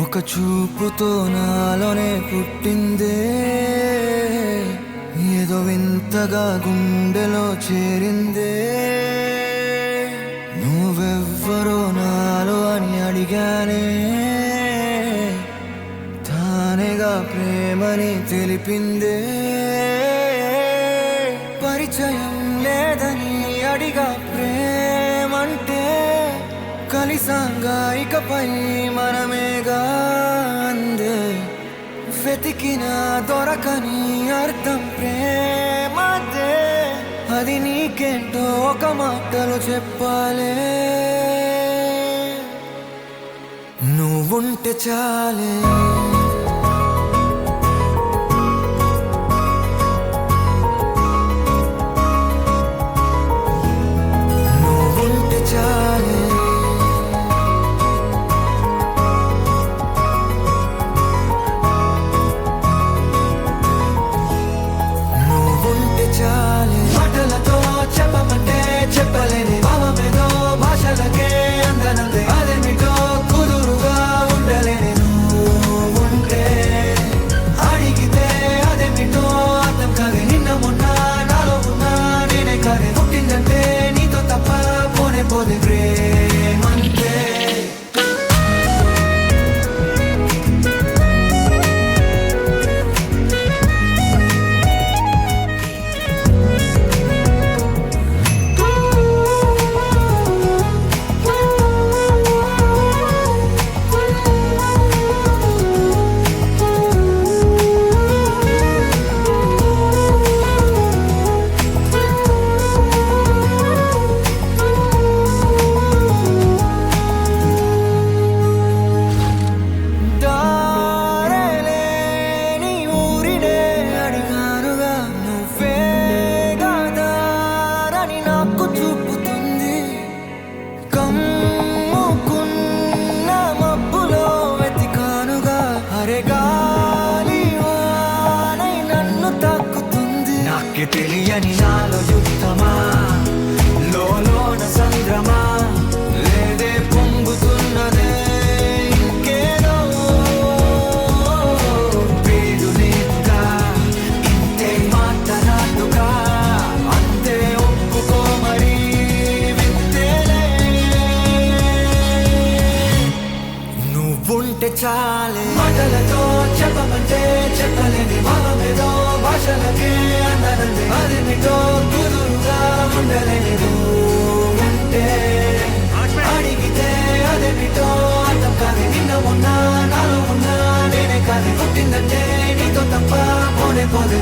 ఒక చూపుతో నాలోనే పుట్టిందే, ఏదో వింతగా గుండెలో చేరిందే. నువ్వెవ్వరో నాలో అని అడిగానే, తానేగా ప్రేమని తెలిపిందే. పరిచయం లేదని అడిగా ప్రేమంటే, కలిసాంగా ఇకపై మనమేగా అందే. వెతికినా దొరకని అర్థం ప్రేమదే, అది నీకేంటో ఒక మాటలో చెప్పాలే. నువ్వుంటే చాలే, నువ్వుంటే చాలే, నువ్వుంటే చాలే. మాటలతో చెప్పమంటే చెప్పలేని భావమేదో, భాషలకే అందనందే అదేమిటో కుదురుగా ఉండలేని. నువ్వుంటే అడిగితే అదేమిటో అర్థం కాదే. నిన్న మొన్న నాలో ఉన్నా నేనే కాదే. పుట్టిందంటే నీతో తప్ప పోనే పోదే ప్రేమంతే. తెలియని నాలో యుద్ధమా, లోన సంద్రమా, లేదే పొంగుతున్నదే ఇంకేదో. పేరు లేదుగా ఇంతే మాట్లాడుగా, అంతే ఒప్పుకో మరి వింతేలే. నువ్వుంటే చాలే, మాటలతో చెప్పమంటే చెప్పలేని భావమేదో, భాషలకే అందనందే అదేమిటో కుదురుగా ఉండలేని. నువ్వుంటే అడిగితే అదేమిటో అర్థం కాదే. నిన్న మొన్న నాలో ఉన్నా నేనే కాదే. పుట్టిందంటే నీతో తప్ప పోనే పోదే.